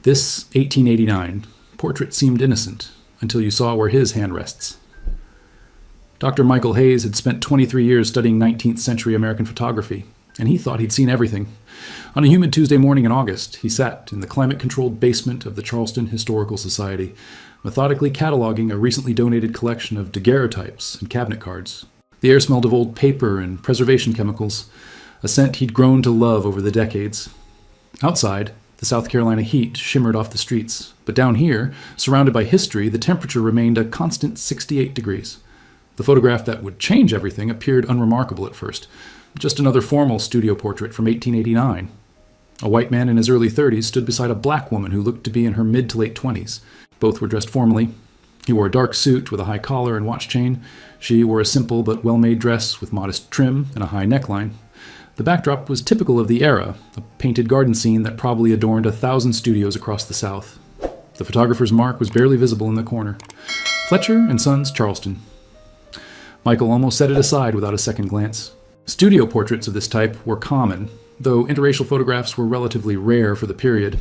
This 1889 portrait seemed innocent until you saw where his hand rests. Dr. Michael Hayes had spent 23 years studying 19th century American photography, and he thought he'd seen everything. On a humid Tuesday morning in August, he sat in the climate-controlled basement of the Charleston Historical Society, methodically cataloging a recently donated collection of daguerreotypes and cabinet cards. The air smelled of old paper and preservation chemicals, a scent he'd grown to love over the decades. Outside, the South Carolina heat shimmered off the streets, but down here, surrounded by history, the temperature remained a constant 68 degrees. The photograph that would change everything appeared unremarkable at first, just another formal studio portrait from 1889. A white man in his early 30s stood beside a black woman who looked to be in her mid to late 20s. Both were dressed formally. He wore a dark suit with a high collar and watch chain. She wore a simple but well-made dress with modest trim and a high neckline. The backdrop was typical of the era, a painted garden scene that probably adorned 1,000 studios across the South. The photographer's mark was barely visible in the corner. Fletcher and Sons, Charleston. Michael almost set it aside without a second glance. Studio portraits of this type were common, though interracial photographs were relatively rare for the period.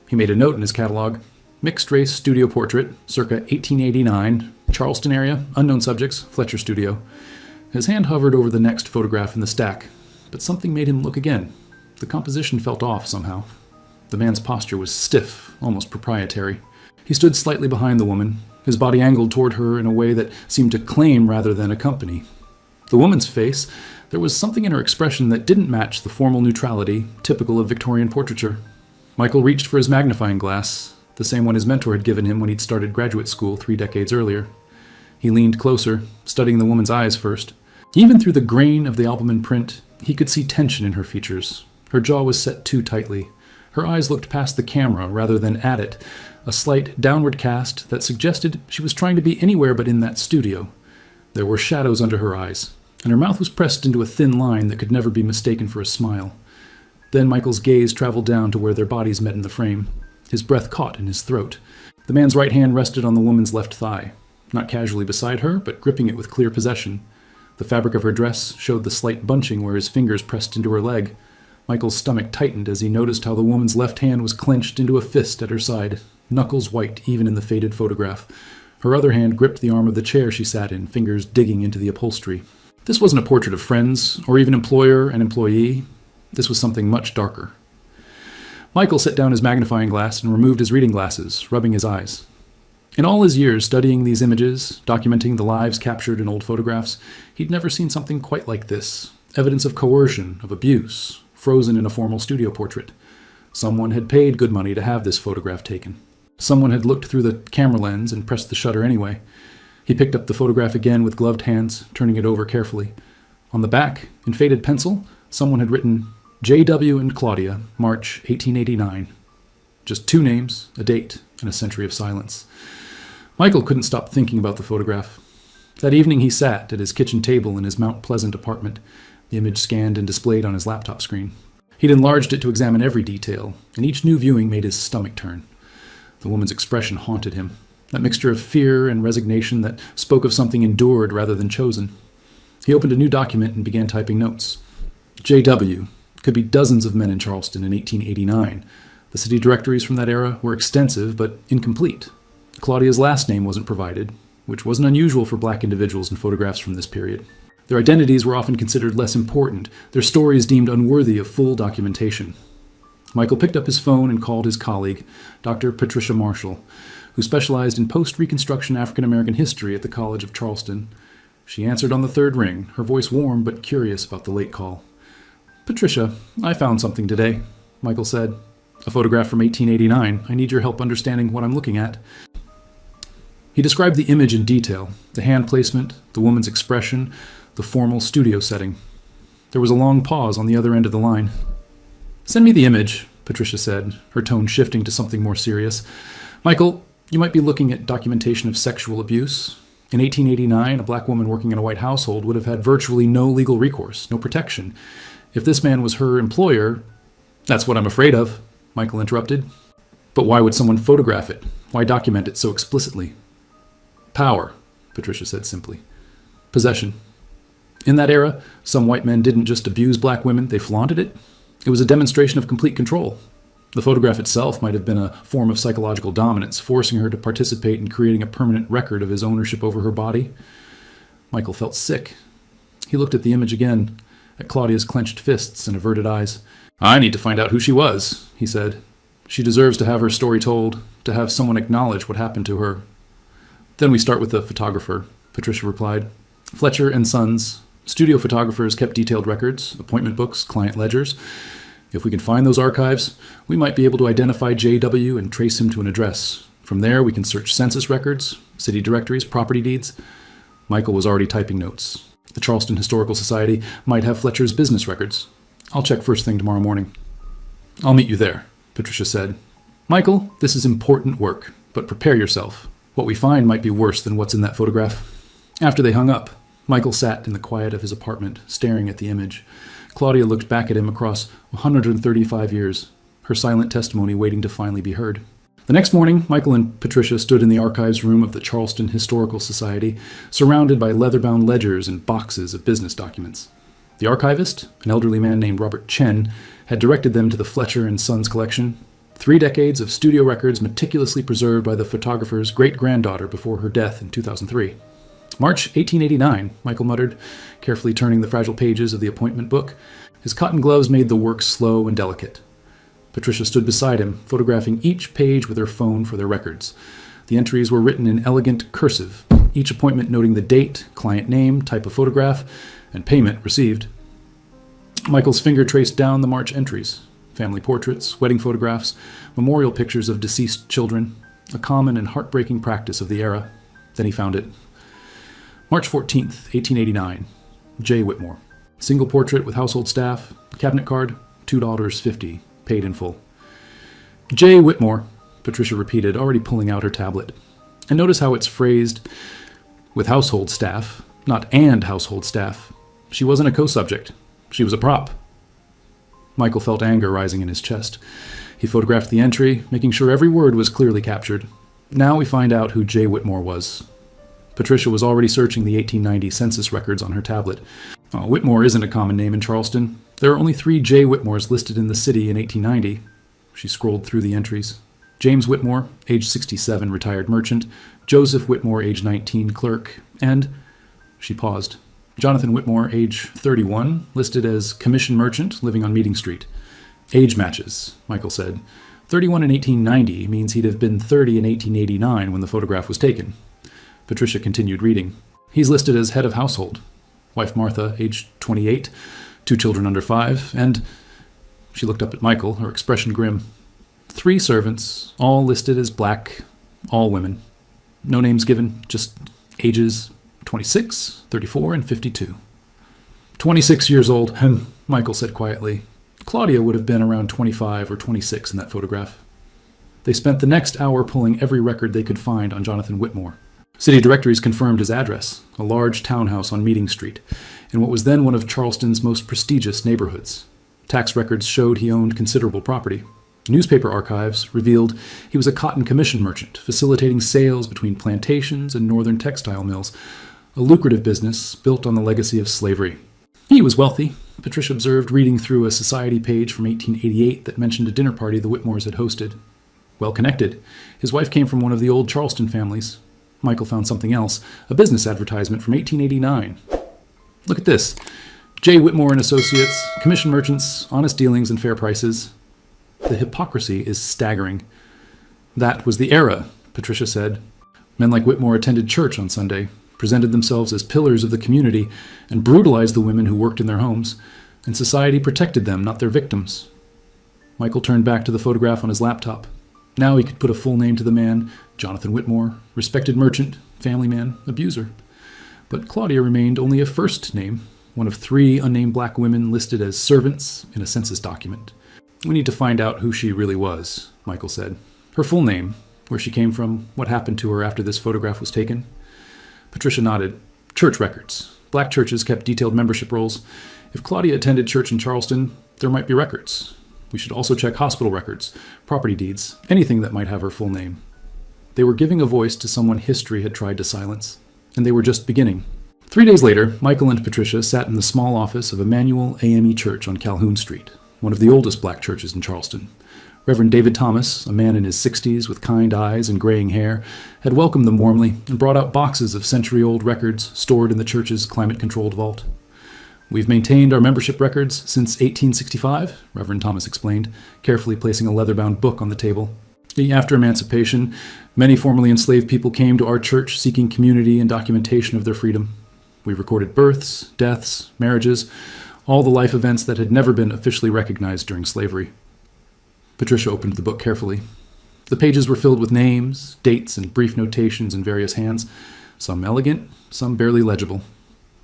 He made a note in his catalog: mixed-race studio portrait, circa 1889, Charleston area, unknown subjects, Fletcher Studio. His hand hovered over the next photograph in the stack, but something made him look again. The composition felt off somehow. The man's posture was stiff, almost proprietary. He stood slightly behind the woman, his body angled toward her in a way that seemed to claim rather than accompany. The woman's face, there was something in her expression that didn't match the formal neutrality typical of Victorian portraiture. Michael reached for his magnifying glass, the same one his mentor had given him when he'd started graduate school 3 decades earlier. He leaned closer, studying the woman's eyes first. Even through the grain of the albumin print, he could see tension in her features. Her jaw was set too tightly. Her eyes looked past the camera rather than at it, a slight downward cast that suggested she was trying to be anywhere but in that studio. There were shadows under her eyes, and her mouth was pressed into a thin line that could never be mistaken for a smile. Then Michael's gaze traveled down to where their bodies met in the frame. His breath caught in his throat. The man's right hand rested on the woman's left thigh, not casually beside her, but gripping it with clear possession. The fabric of her dress showed the slight bunching where his fingers pressed into her leg. Michael's stomach tightened as he noticed how the woman's left hand was clenched into a fist at her side, knuckles white even in the faded photograph. Her other hand gripped the arm of the chair she sat in, fingers digging into the upholstery. This wasn't a portrait of friends, or even employer and employee. This was something much darker. Michael set down his magnifying glass and removed his reading glasses, rubbing his eyes. In all his years studying these images, documenting the lives captured in old photographs, he'd never seen something quite like this. Evidence of coercion, of abuse, frozen in a formal studio portrait. Someone had paid good money to have this photograph taken. Someone had looked through the camera lens and pressed the shutter anyway. He picked up the photograph again with gloved hands, turning it over carefully. On the back, in faded pencil, someone had written, J.W. and Claudia, March 1889. Just 2 names, a date, and a century of silence. Michael couldn't stop thinking about the photograph. That evening he sat at his kitchen table in his Mount Pleasant apartment, the image scanned and displayed on his laptop screen. He'd enlarged it to examine every detail, and each new viewing made his stomach turn. The woman's expression haunted him, that mixture of fear and resignation that spoke of something endured rather than chosen. He opened a new document and began typing notes. J.W. could be dozens of men in Charleston in 1889. The city directories from that era were extensive but incomplete. Claudia's last name wasn't provided, which wasn't unusual for black individuals in photographs from this period. Their identities were often considered less important, their stories deemed unworthy of full documentation. Michael picked up his phone and called his colleague, Dr. Patricia Marshall, who specialized in post-Reconstruction African-American history at the College of Charleston. She answered on the 3rd ring, her voice warm but curious about the late call. Patricia, I found something today, Michael said. A photograph from 1889. I need your help understanding what I'm looking at. He described the image in detail, the hand placement, the woman's expression, the formal studio setting. There was a long pause on the other end of the line. Send me the image, Patricia said, her tone shifting to something more serious. Michael, you might be looking at documentation of sexual abuse. In 1889, a black woman working in a white household would have had virtually no legal recourse, no protection. If this man was her employer... That's what I'm afraid of, Michael interrupted. But why would someone photograph it? Why document it so explicitly? Power, Patricia said simply. Possession. In that era, some white men didn't just abuse black women, they flaunted it. It was a demonstration of complete control. The photograph itself might have been a form of psychological dominance, forcing her to participate in creating a permanent record of his ownership over her body. Michael felt sick. He looked at the image again, at Claudia's clenched fists and averted eyes. "I need to find out who she was," he said. "She deserves to have her story told, to have someone acknowledge what happened to her." "Then we start with the photographer," Patricia replied. "Fletcher and Sons. Studio photographers kept detailed records, appointment books, client ledgers. If we can find those archives, we might be able to identify J.W. and trace him to an address. From there, we can search census records, city directories, property deeds." Michael was already typing notes. "The Charleston Historical Society might have Fletcher's business records. I'll check first thing tomorrow morning." "I'll meet you there," Patricia said. "Michael, this is important work, but prepare yourself. What we find might be worse than what's in that photograph." After they hung up, Michael sat in the quiet of his apartment, staring at the image. Claudia looked back at him across 135 years, her silent testimony waiting to finally be heard. The next morning, Michael and Patricia stood in the archives room of the Charleston Historical Society, surrounded by leather-bound ledgers and boxes of business documents. The archivist, an elderly man named Robert Chen, had directed them to the Fletcher and Sons collection, 3 decades of studio records meticulously preserved by the photographer's great-granddaughter before her death in 2003. "March 1889, Michael muttered, carefully turning the fragile pages of the appointment book. His cotton gloves made the work slow and delicate. Patricia stood beside him, photographing each page with her phone for their records. The entries were written in elegant cursive, each appointment noting the date, client name, type of photograph, and payment received. Michael's finger traced down the March entries: family portraits, wedding photographs, memorial pictures of deceased children, a common and heartbreaking practice of the era. Then he found it. March 14th, 1889. J. Whitmore. Single portrait with household staff. Cabinet card, $2.50, paid in full. J. Whitmore, Patricia repeated, already pulling out her tablet. And notice how it's phrased with household staff, not and household staff. She wasn't a co-subject. She was a prop. Michael felt anger rising in his chest. He photographed the entry, making sure every word was clearly captured. Now we find out who J. Whitmore was. Patricia was already searching the 1890 census records on her tablet. Whitmore isn't a common name in Charleston. There are only 3 J. Whitmores listed in the city in 1890. She scrolled through the entries. James Whitmore, age 67, retired merchant. Joseph Whitmore, age 19, clerk. And she paused. Jonathan Whitmore, age 31, listed as commission merchant, living on Meeting Street. Age matches, Michael said. 31 in 1890 means he'd have been 30 in 1889 when the photograph was taken. Patricia continued reading. He's listed as head of household. Wife Martha, age 28, 2 children under 5, and... She looked up at Michael, her expression grim. 3 servants, all listed as black, all women. No names given, just ages 26, 34, and 52. 26 years old, Michael said quietly. Claudia would have been around 25 or 26 in that photograph. They spent the next hour pulling every record they could find on Jonathan Whitmore. City directories confirmed his address, a large townhouse on Meeting Street, in what was then one of Charleston's most prestigious neighborhoods. Tax records showed he owned considerable property. Newspaper archives revealed he was a cotton commission merchant, facilitating sales between plantations and northern textile mills, a lucrative business built on the legacy of slavery. He was wealthy, Patricia observed, reading through a society page from 1888 that mentioned a dinner party the Whitmores had hosted. Well connected. His wife came from one of the old Charleston families. Michael found something else, a business advertisement from 1889. Look at this. J. Whitmore and Associates, commission merchants, honest dealings and fair prices. The hypocrisy is staggering. That was the era, Patricia said. Men like Whitmore attended church on Sunday, presented themselves as pillars of the community, and brutalized the women who worked in their homes, and society protected them, not their victims. Michael turned back to the photograph on his laptop. Now he could put a full name to the man, Jonathan Whitmore, respected merchant, family man, abuser. But Claudia remained only a first name, one of 3 unnamed black women listed as servants in a census document. We need to find out who she really was, Michael said. Her full name, where she came from, what happened to her after this photograph was taken. Patricia nodded. Church records. Black churches kept detailed membership rolls. If Claudia attended church in Charleston, there might be records. We should also check hospital records, property deeds, anything that might have her full name. They were giving a voice to someone history had tried to silence, and they were just beginning. 3 days later, Michael and Patricia sat in the small office of Emmanuel AME Church on Calhoun Street, one of the oldest black churches in Charleston. Reverend David Thomas, a man in his 60s with kind eyes and graying hair, had welcomed them warmly and brought out boxes of century-old records stored in the church's climate-controlled vault. "We've maintained our membership records since 1865, Reverend Thomas explained, carefully placing a leather-bound book on the table. After emancipation, many formerly enslaved people came to our church seeking community and documentation of their freedom. We recorded births, deaths, marriages, all the life events that had never been officially recognized during slavery." Patricia opened the book carefully. The pages were filled with names, dates, and brief notations in various hands, some elegant, some barely legible.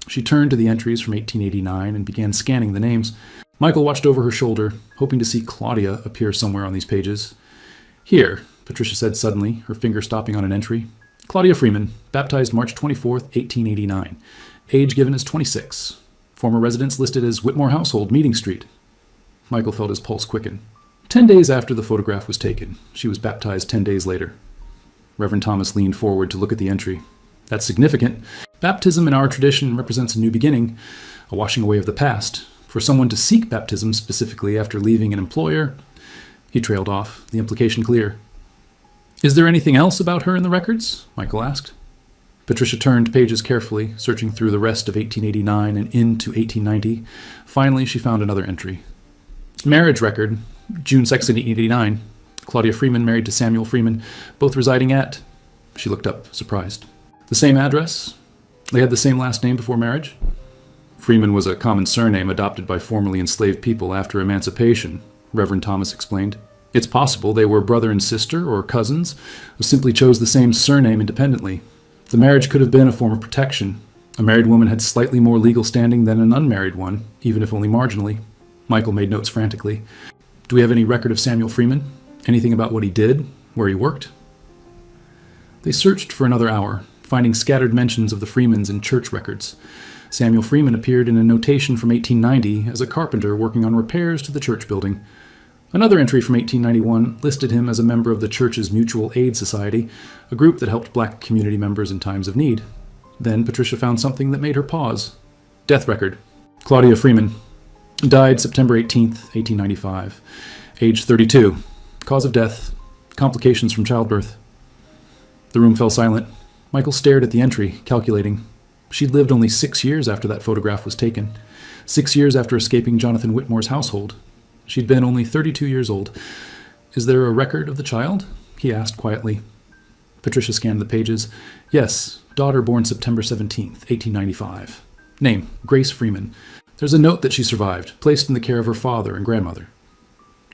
She turned to the entries from 1889 and began scanning the names. Michael watched over her shoulder, hoping to see Claudia appear somewhere on these pages. "Here," Patricia said suddenly, her finger stopping on an entry. "Claudia Freeman, baptized March 24th, 1889. Age given as 26. Former residence listed as Whitmore Household, Meeting Street." Michael felt his pulse quicken. 10 days after the photograph was taken, she was baptized 10 days later. Reverend Thomas leaned forward to look at the entry. "That's significant. Baptism in our tradition represents a new beginning, a washing away of the past. For someone to seek baptism specifically after leaving an employer..." He trailed off, the implication clear. "Is there anything else about her in the records?" Michael asked. Patricia turned pages carefully, searching through the rest of 1889 and into 1890. Finally, she found another entry. "Marriage record, June 2nd, 1889. Claudia Freeman married to Samuel Freeman, both residing at..." She looked up, surprised. "The same address? They had the same last name before marriage?" "Freeman was a common surname adopted by formerly enslaved people after emancipation," Reverend Thomas explained. "It's possible they were brother and sister or cousins, who simply chose the same surname independently. The marriage could have been a form of protection. A married woman had slightly more legal standing than an unmarried one, even if only marginally." Michael made notes frantically. "Do we have any record of Samuel Freeman? Anything about what he did, where he worked?" They searched for another hour, finding scattered mentions of the Freemans in church records. Samuel Freeman appeared in a notation from 1890 as a carpenter working on repairs to the church building. Another entry from 1891 listed him as a member of the church's Mutual Aid Society, a group that helped black community members in times of need. Then Patricia found something that made her pause. Death record. Claudia Freeman. Died September 18th, 1895. Age 32. Cause of death. Complications from childbirth. The room fell silent. Michael stared at the entry, calculating. She'd lived only 6 years after that photograph was taken. 6 years after escaping Jonathan Whitmore's household. She'd been only 32 years old. "Is there a record of the child?" he asked quietly. Patricia scanned the pages. "Yes, daughter born September 17th, 1895. Name, Grace Freeman. There's a note that she survived, placed in the care of her father and grandmother."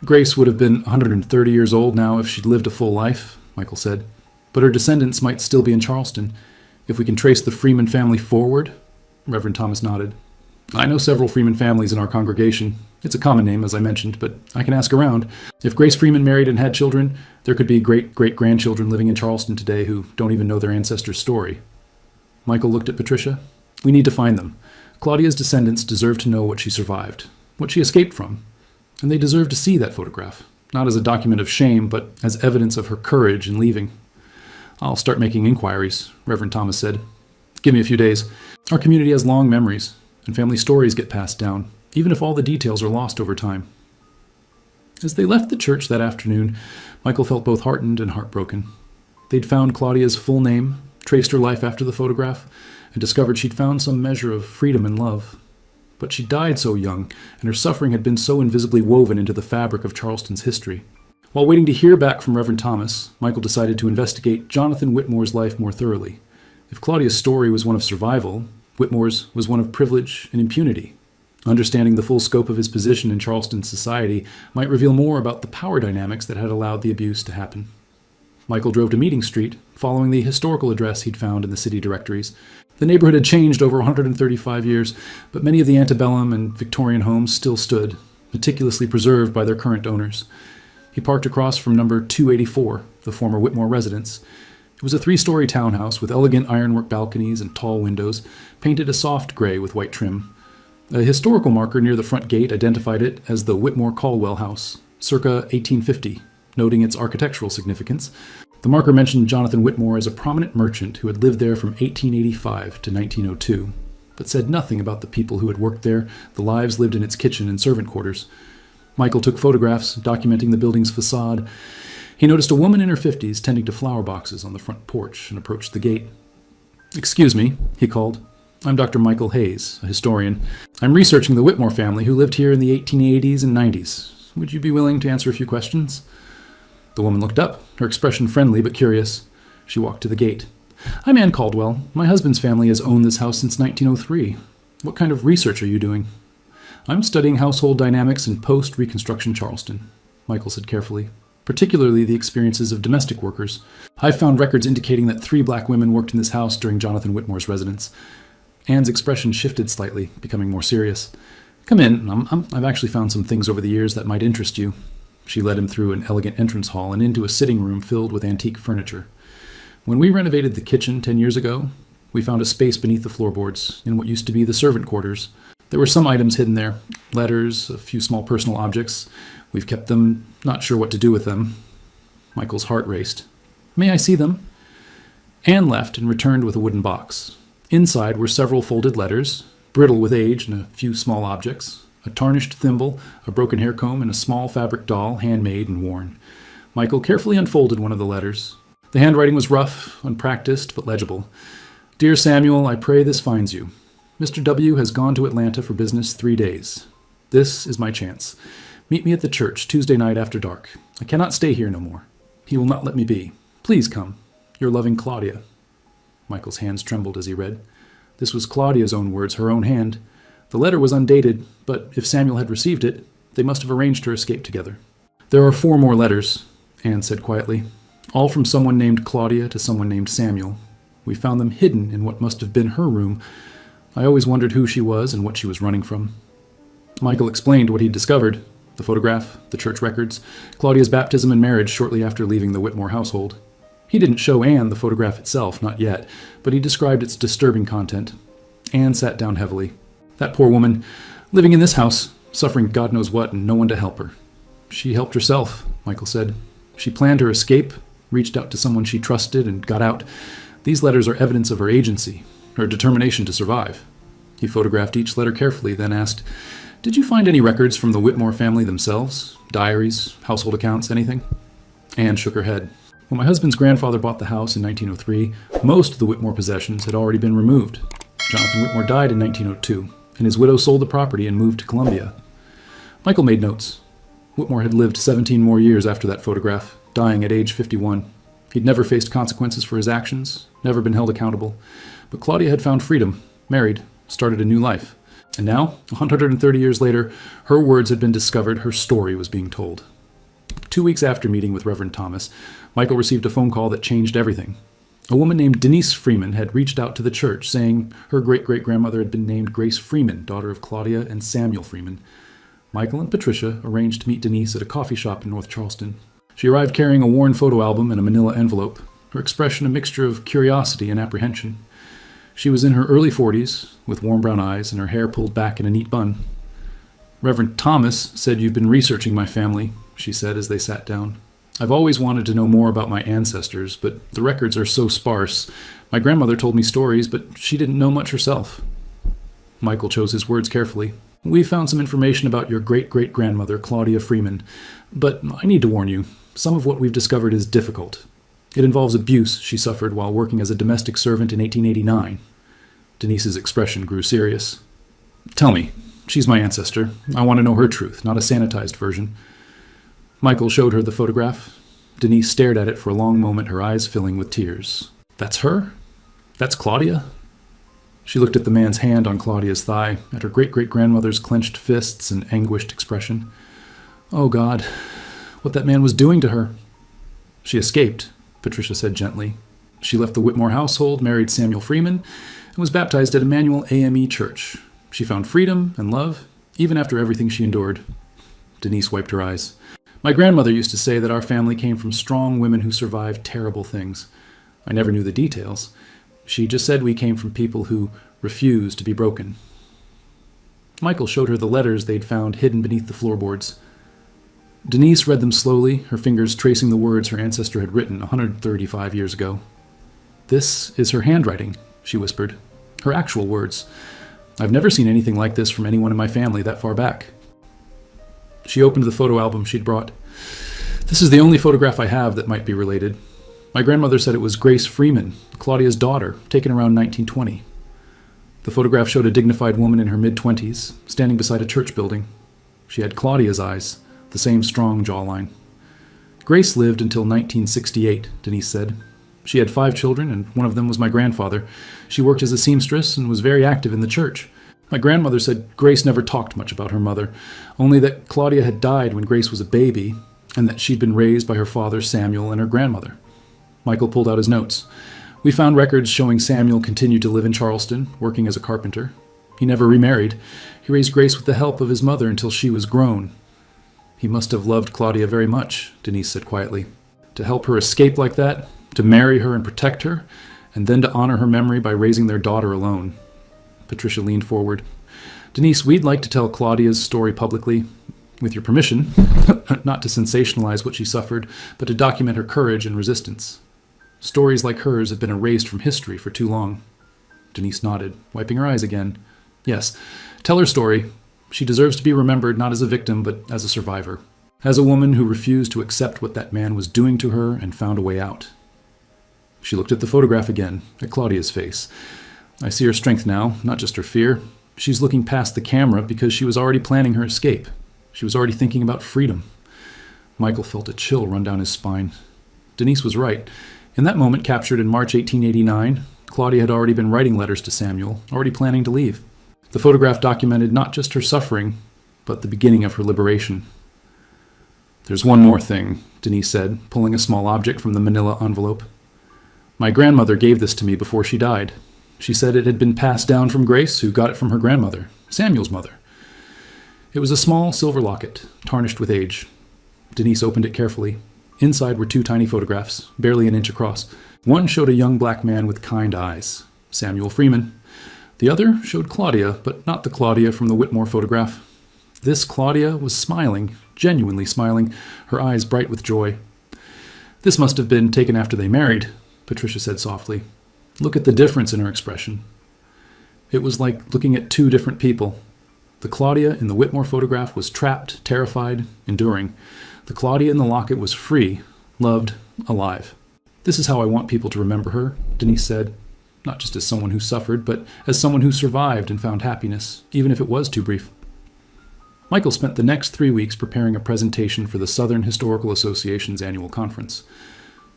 "Grace would have been 130 years old now if she'd lived a full life," Michael said. "But her descendants might still be in Charleston. If we can trace the Freeman family forward..." Reverend Thomas nodded. "I know several Freeman families in our congregation. It's a common name, as I mentioned, but I can ask around. If Grace Freeman married and had children, there could be great-great-grandchildren living in Charleston today who don't even know their ancestor's story." Michael looked at Patricia. "We need to find them. Claudia's descendants deserve to know what she survived, what she escaped from. And they deserve to see that photograph, not as a document of shame, but as evidence of her courage in leaving." "I'll start making inquiries," Reverend Thomas said. "Give me a few days. Our community has long memories, and family stories get passed down, even if all the details are lost over time." As they left the church that afternoon, Michael felt both heartened and heartbroken. They'd found Claudia's full name, traced her life after the photograph, and discovered she'd found some measure of freedom and love. But she died so young, and her suffering had been so invisibly woven into the fabric of Charleston's history. While waiting to hear back from Reverend Thomas, Michael decided to investigate Jonathan Whitmore's life more thoroughly. If Claudia's story was one of survival, Whitmore's was one of privilege and impunity. Understanding the full scope of his position in Charleston society might reveal more about the power dynamics that had allowed the abuse to happen. Michael drove to Meeting Street, following the historical address he'd found in the city directories. The neighborhood had changed over 135 years, but many of the antebellum and Victorian homes still stood, meticulously preserved by their current owners. He parked across from number 284, the former Whitmore residence. It was a 3-story townhouse with elegant ironwork balconies and tall windows, painted a soft gray with white trim. A historical marker near the front gate identified it as the Whitmore Caldwell House, circa 1850, noting its architectural significance. The marker mentioned Jonathan Whitmore as a prominent merchant who had lived there from 1885 to 1902, but said nothing about the people who had worked there, the lives lived in its kitchen and servant quarters. Michael took photographs documenting the building's facade. He noticed a woman in her 50s tending to flower boxes on the front porch and approached the gate. "Excuse me," he called. "I'm Dr. Michael Hayes, a historian. I'm researching the Whitmore family who lived here in the 1880s and 90s. Would you be willing to answer a few questions?" The woman looked up, her expression friendly but curious. She walked to the gate. "I'm Ann Caldwell. My husband's family has owned this house since 1903. What kind of research are you doing?" "I'm studying household dynamics in post-Reconstruction Charleston," Michael said carefully, "particularly the experiences of domestic workers. I've found records indicating that 3 black women worked in this house during Jonathan Whitmore's residence." Ann's expression shifted slightly, becoming more serious. "Come in. I've actually found some things over the years that might interest you." She led him through an elegant entrance hall and into a sitting room filled with antique furniture. "When we renovated the kitchen 10 years ago, we found a space beneath the floorboards in what used to be the servant quarters. There were some items hidden there, letters, a few small personal objects. We've kept them, not sure what to do with them." Michael's heart raced. "May I see them?" Anne left and returned with a wooden box. Inside were several folded letters, brittle with age, and a few small objects. A tarnished thimble, a broken hair comb, and a small fabric doll, handmade and worn. Michael carefully unfolded one of the letters. The handwriting was rough, unpracticed, but legible. "Dear Samuel, I pray this finds you. Mr. W. has gone to Atlanta for business 3 days. This is my chance. Meet me at the church Tuesday night after dark. I cannot stay here no more. He will not let me be. Please come. Your loving Claudia." Michael's hands trembled as he read. This was Claudia's own words, her own hand. The letter was undated, but if Samuel had received it, they must have arranged her escape together. "There are 4 more letters," Anne said quietly, "all from someone named Claudia to someone named Samuel. We found them hidden in what must have been her room. I always wondered who she was and what she was running from." Michael explained what he'd discovered: the photograph, the church records, Claudia's baptism and marriage shortly after leaving the Whitmore household. He didn't show Anne the photograph itself, not yet, but he described its disturbing content. Anne sat down heavily. "That poor woman, living in this house, suffering God knows what, and no one to help her." "She helped herself," Michael said. "She planned her escape, reached out to someone she trusted, and got out. These letters are evidence of her agency, her determination to survive." He photographed each letter carefully, then asked, "Did you find any records from the Whitmore family themselves? Diaries, household accounts, anything?" Anne shook her head. "When my husband's grandfather bought the house in 1903, most of the Whitmore possessions had already been removed. Jonathan Whitmore died in 1902, and his widow sold the property and moved to Columbia." Michael made notes. Whitmore had lived 17 more years after that photograph, dying at age 51. He'd never faced consequences for his actions, never been held accountable. But Claudia had found freedom, married, started a new life. And now, 130 years later, her words had been discovered, her story was being told. 2 weeks after meeting with Reverend Thomas, Michael received a phone call that changed everything. A woman named Denise Freeman had reached out to the church, saying her great-great-grandmother had been named Grace Freeman, daughter of Claudia and Samuel Freeman. Michael and Patricia arranged to meet Denise at a coffee shop in North Charleston. She arrived carrying a worn photo album and a manila envelope, her expression a mixture of curiosity and apprehension. She was in her early 40s, with warm brown eyes and her hair pulled back in a neat bun. "Reverend Thomas said you've been researching my family," she said as they sat down. "I've always wanted to know more about my ancestors, but the records are so sparse. My grandmother told me stories, but she didn't know much herself." Michael chose his words carefully. "We found some information about your great-great-grandmother, Claudia Freeman, but I need to warn you, some of what we've discovered is difficult. It involves abuse she suffered while working as a domestic servant in 1889. Denise's expression grew serious. "Tell me. She's my ancestor. I want to know her truth, not a sanitized version." Michael showed her the photograph. Denise stared at it for a long moment, her eyes filling with tears. "That's her? That's Claudia?" She looked at the man's hand on Claudia's thigh, at her great-great-grandmother's clenched fists and anguished expression. Oh, God, what that man was doing to her. "She escaped," Patricia said gently. "She left the Whitmore household, married Samuel Freeman, and was baptized at Emmanuel AME Church. She found freedom and love, even after everything she endured." Denise wiped her eyes. "My grandmother used to say that our family came from strong women who survived terrible things. I never knew the details. She just said we came from people who refused to be broken." Michael showed her the letters they'd found hidden beneath the floorboards. Denise read them slowly, her fingers tracing the words her ancestor had written 135 years ago. "This is her handwriting," she whispered. "Her actual words. I've never seen anything like this from anyone in my family that far back." She opened the photo album she'd brought. "This is the only photograph I have that might be related. My grandmother said it was Grace Freeman, Claudia's daughter, taken around 1920. The photograph showed a dignified woman in her mid-20s, standing beside a church building. She had Claudia's eyes, the same strong jawline. Grace lived until 1968, Denise said. She had 5 children, and one of them was my grandfather. She worked as a seamstress and was very active in the church. My grandmother said Grace never talked much about her mother, only that Claudia had died when Grace was a baby, and that she'd been raised by her father Samuel and her grandmother." Michael pulled out his notes. "We found records showing Samuel continued to live in Charleston, working as a carpenter. He never remarried. He raised Grace with the help of his mother until she was grown. He must have loved Claudia very much," Denise said quietly. "To help her escape like that, to marry her and protect her, and then to honor her memory by raising their daughter alone." Patricia leaned forward. "Denise, we'd like to tell Claudia's story publicly, with your permission, not to sensationalize what she suffered, but to document her courage and resistance. Stories like hers have been erased from history for too long." Denise nodded, wiping her eyes again. "Yes, tell her story. She deserves to be remembered not as a victim, but as a survivor. As a woman who refused to accept what that man was doing to her and found a way out." She looked at the photograph again, at Claudia's face. "I see her strength now, not just her fear. She's looking past the camera because she was already planning her escape. She was already thinking about freedom." Michael felt a chill run down his spine. Denise was right. In that moment captured in March 1889, Claudia had already been writing letters to Samuel, already planning to leave. The photograph documented not just her suffering, but the beginning of her liberation. "There's one more thing," Denise said, pulling a small object from the manila envelope. "My grandmother gave this to me before she died. She said it had been passed down from Grace, who got it from her grandmother, Samuel's mother. It was a small silver locket, tarnished with age." Denise opened it carefully. Inside were 2 tiny photographs, barely an inch across. One showed a young black man with kind eyes, Samuel Freeman. The other showed Claudia, but not the Claudia from the Whitmore photograph. This Claudia was smiling, genuinely smiling, her eyes bright with joy. "This must have been taken after they married," Patricia said softly. "Look at the difference in her expression." It was like looking at 2 different people. The Claudia in the Whitmore photograph was trapped, terrified, enduring. The Claudia in the locket was free, loved, alive. "This is how I want people to remember her," Denise said, not just as someone who suffered, but as someone who survived and found happiness, even if it was too brief. Michael spent the next 3 weeks preparing a presentation for the Southern Historical Association's annual conference.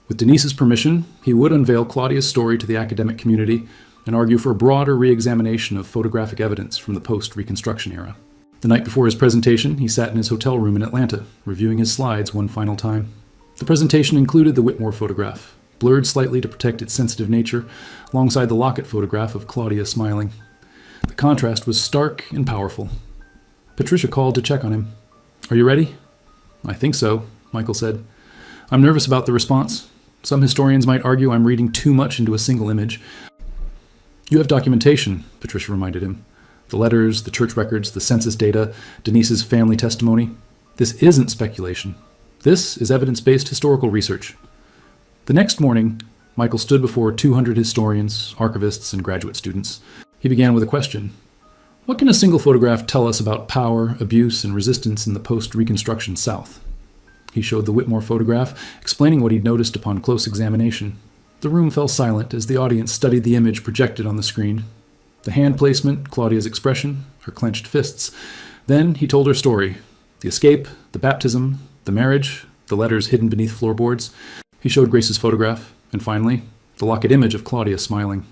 With Denise's permission, he would unveil Claudia's story to the academic community and argue for a broader re-examination of photographic evidence from the post-Reconstruction era. The night before his presentation, he sat in his hotel room in Atlanta, reviewing his slides one final time. The presentation included the Whitmore photograph, blurred slightly to protect its sensitive nature, alongside the locket photograph of Claudia smiling. The contrast was stark and powerful. Patricia called to check on him. "Are you ready?" "I think so," Michael said. "I'm nervous about the response. Some historians might argue I'm reading too much into a single image." "You have documentation," Patricia reminded him. "The letters, the church records, the census data, Denise's family testimony. This isn't speculation. This is evidence-based historical research." The next morning, Michael stood before 200 historians, archivists, and graduate students. He began with a question. What can a single photograph tell us about power, abuse, and resistance in the post-Reconstruction South? He showed the Whitmore photograph, explaining what he'd noticed upon close examination. The room fell silent as the audience studied the image projected on the screen. The hand placement, Claudia's expression, her clenched fists. Then he told her story. The escape, the baptism, the marriage, the letters hidden beneath floorboards. He showed Grace's photograph, and finally, the locket image of Claudia smiling.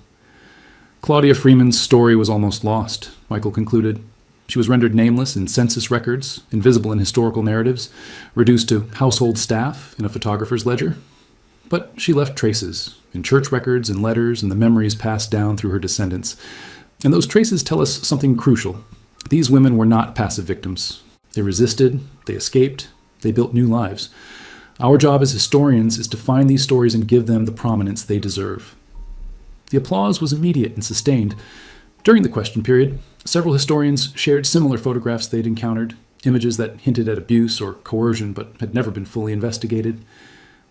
Claudia Freeman's story was almost lost, Michael concluded. She was rendered nameless in census records, invisible in historical narratives, reduced to household staff in a photographer's ledger. But she left traces, in church records and letters and the memories passed down through her descendants. And those traces tell us something crucial. These women were not passive victims. They resisted, they escaped, they built new lives. Our job as historians is to find these stories and give them the prominence they deserve. The applause was immediate and sustained. During the question period, several historians shared similar photographs they'd encountered, images that hinted at abuse or coercion but had never been fully investigated.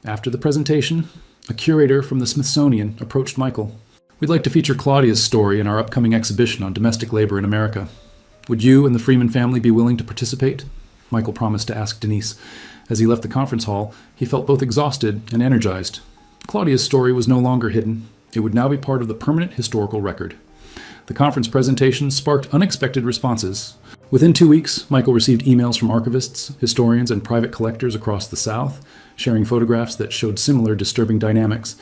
After the presentation, a curator from the Smithsonian approached Michael. We'd like to feature Claudia's story in our upcoming exhibition on domestic labor in America. Would you and the Freeman family be willing to participate? Michael promised to ask Denise. As he left the conference hall, he felt both exhausted and energized. Claudia's story was no longer hidden. It would now be part of the permanent historical record. The conference presentation sparked unexpected responses. Within 2 weeks, Michael received emails from archivists, historians, and private collectors across the South, sharing photographs that showed similar disturbing dynamics.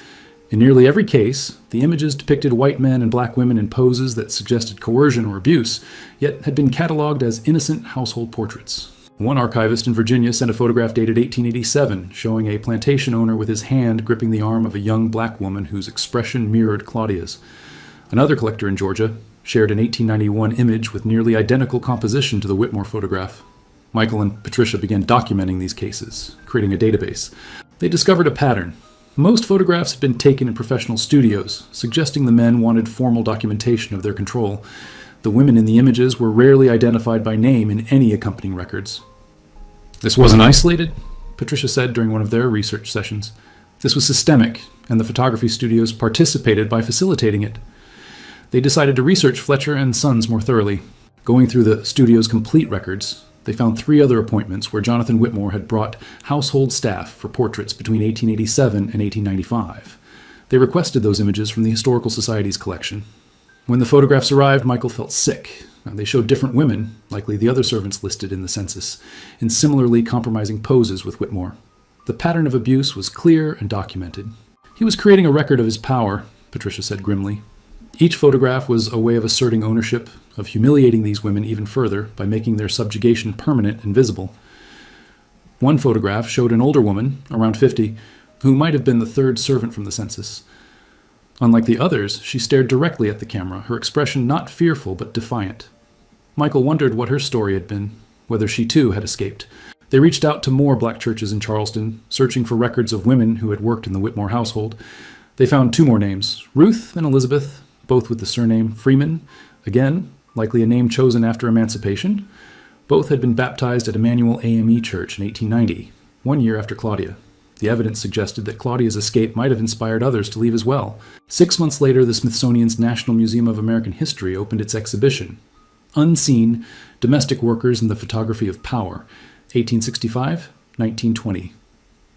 In nearly every case, the images depicted white men and black women in poses that suggested coercion or abuse, yet had been cataloged as innocent household portraits. One archivist in Virginia sent a photograph dated 1887 showing a plantation owner with his hand gripping the arm of a young black woman whose expression mirrored Claudia's. Another collector in Georgia shared an 1891 image with nearly identical composition to the Whitmore photograph. Michael and Patricia began documenting these cases, creating a database. They discovered a pattern. Most photographs had been taken in professional studios, suggesting the men wanted formal documentation of their control. The women in the images were rarely identified by name in any accompanying records. "This wasn't isolated," Patricia said during one of their research sessions. "This was systemic, and the photography studios participated by facilitating it." They decided to research Fletcher and Sons more thoroughly. Going through the studio's complete records, they found 3 other appointments where Jonathan Whitmore had brought household staff for portraits between 1887 and 1895. They requested those images from the Historical Society's collection. When the photographs arrived, Michael felt sick. They showed different women, likely the other servants listed in the census, in similarly compromising poses with Whitmore. The pattern of abuse was clear and documented. He was creating a record of his power, Patricia said grimly. Each photograph was a way of asserting ownership, of humiliating these women even further by making their subjugation permanent and visible. One photograph showed an older woman, around 50, who might have been the 3rd servant from the census. Unlike the others, she stared directly at the camera, her expression not fearful but defiant. Michael wondered what her story had been, whether she too had escaped. They reached out to more black churches in Charleston, searching for records of women who had worked in the Whitmore household. They found 2 more names, Ruth and Elizabeth, both with the surname Freeman, again, likely a name chosen after emancipation. Both had been baptized at Emmanuel AME Church in 1890, 1 year after Claudia. The evidence suggested that Claudia's escape might have inspired others to leave as well. 6 months later, the Smithsonian's National Museum of American History opened its exhibition, Unseen: Domestic Workers in the Photography of Power, 1865-1920.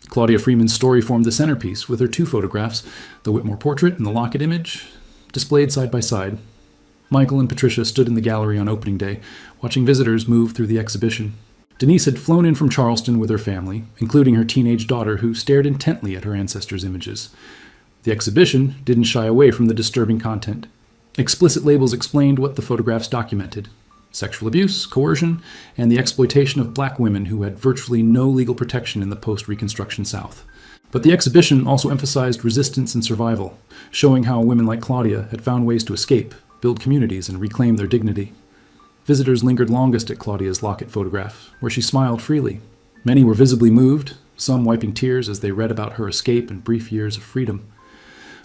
Claudia Freeman's story formed the centerpiece, with her 2 photographs, the Whitmore portrait and the Lockett image, displayed side by side. Michael and Patricia stood in the gallery on opening day, watching visitors move through the exhibition. Denise had flown in from Charleston with her family, including her teenage daughter, who stared intently at her ancestors' images. The exhibition didn't shy away from the disturbing content. Explicit labels explained what the photographs documented: sexual abuse, coercion, and the exploitation of black women who had virtually no legal protection in the post-Reconstruction South. But the exhibition also emphasized resistance and survival, showing how women like Claudia had found ways to escape, build communities, and reclaim their dignity. Visitors lingered longest at Claudia's Lockett photograph, where she smiled freely. Many were visibly moved, some wiping tears as they read about her escape and brief years of freedom.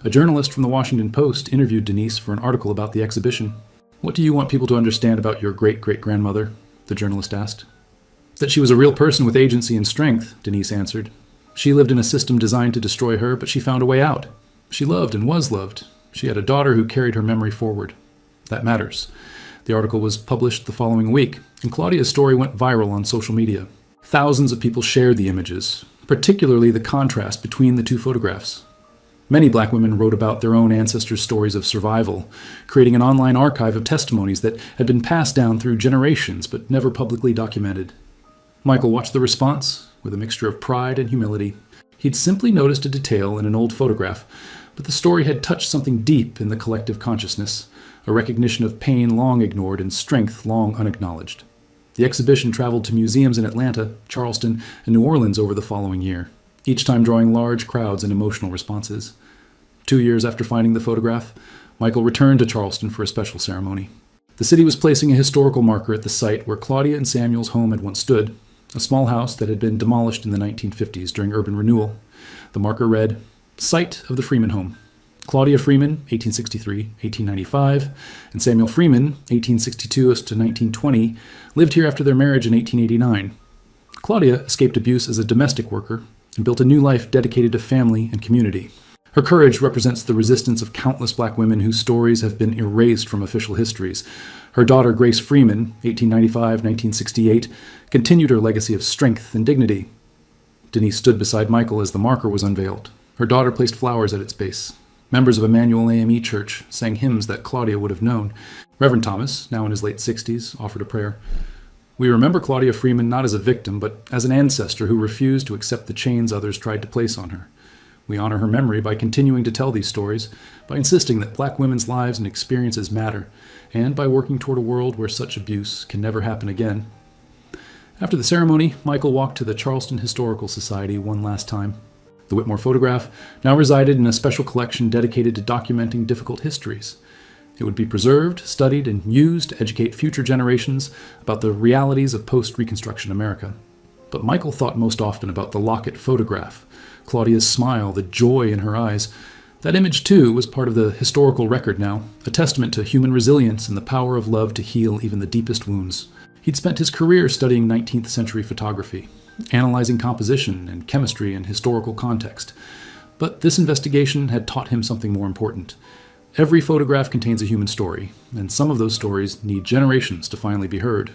A journalist from the Washington Post interviewed Denise for an article about the exhibition. "What do you want people to understand about your great-great-grandmother?" the journalist asked. "That she was a real person with agency and strength," Denise answered. "She lived in a system designed to destroy her, but she found a way out. She loved and was loved. She had a daughter who carried her memory forward. That matters." The article was published the following week, and Claudia's story went viral on social media. Thousands of people shared the images, particularly the contrast between the 2 photographs. Many black women wrote about their own ancestors' stories of survival, creating an online archive of testimonies that had been passed down through generations but never publicly documented. Michael watched the response with a mixture of pride and humility. He'd simply noticed a detail in an old photograph, but the story had touched something deep in the collective consciousness, a recognition of pain long ignored and strength long unacknowledged. The exhibition traveled to museums in Atlanta, Charleston, and New Orleans over the following year, each time drawing large crowds and emotional responses. 2 years after finding the photograph, Michael returned to Charleston for a special ceremony. The city was placing a historical marker at the site where Claudia and Samuel's home had once stood, a small house that had been demolished in the 1950s during urban renewal. The marker read, "Site of the Freeman Home. Claudia Freeman, 1863-1895, and Samuel Freeman, 1862 to 1920, lived here after their marriage in 1889. Claudia escaped abuse as a domestic worker and built a new life dedicated to family and community. Her courage represents the resistance of countless black women whose stories have been erased from official histories. Her daughter, Grace Freeman, 1895-1968, continued her legacy of strength and dignity. Denise stood beside Michael as the marker was unveiled. Her daughter placed flowers at its base. Members of Emmanuel AME Church sang hymns that Claudia would have known. Reverend Thomas, now in his late 60s, offered a prayer. We remember Claudia Freeman not as a victim, but as an ancestor who refused to accept the chains others tried to place on her. We honor her memory by continuing to tell these stories, by insisting that black women's lives and experiences matter, and by working toward a world where such abuse can never happen again. After the ceremony, Michael walked to the Charleston Historical Society one last time. The Whitmore photograph now resided in a special collection dedicated to documenting difficult histories. It would be preserved, studied, and used to educate future generations about the realities of post-Reconstruction America. But Michael thought most often about the Lockett photograph, Claudia's smile, the joy in her eyes. That image, too, was part of the historical record now, a testament to human resilience and the power of love to heal even the deepest wounds. He'd spent his career studying 19th century photography, analyzing composition and chemistry and historical context. But this investigation had taught him something more important. Every photograph contains a human story, and some of those stories need generations to finally be heard.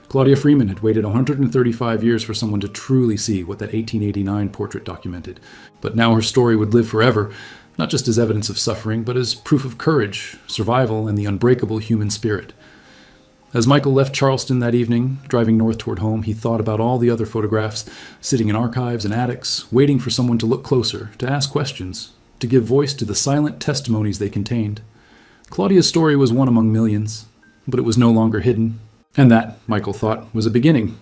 Claudia Freeman had waited 135 years for someone to truly see what that 1889 portrait documented. But now her story would live forever, not just as evidence of suffering, but as proof of courage, survival, and the unbreakable human spirit. As Michael left Charleston that evening, driving north toward home, he thought about all the other photographs, sitting in archives and attics, waiting for someone to look closer, to ask questions, to give voice to the silent testimonies they contained. Claudia's story was one among millions, but it was no longer hidden. And that, Michael thought, was a beginning.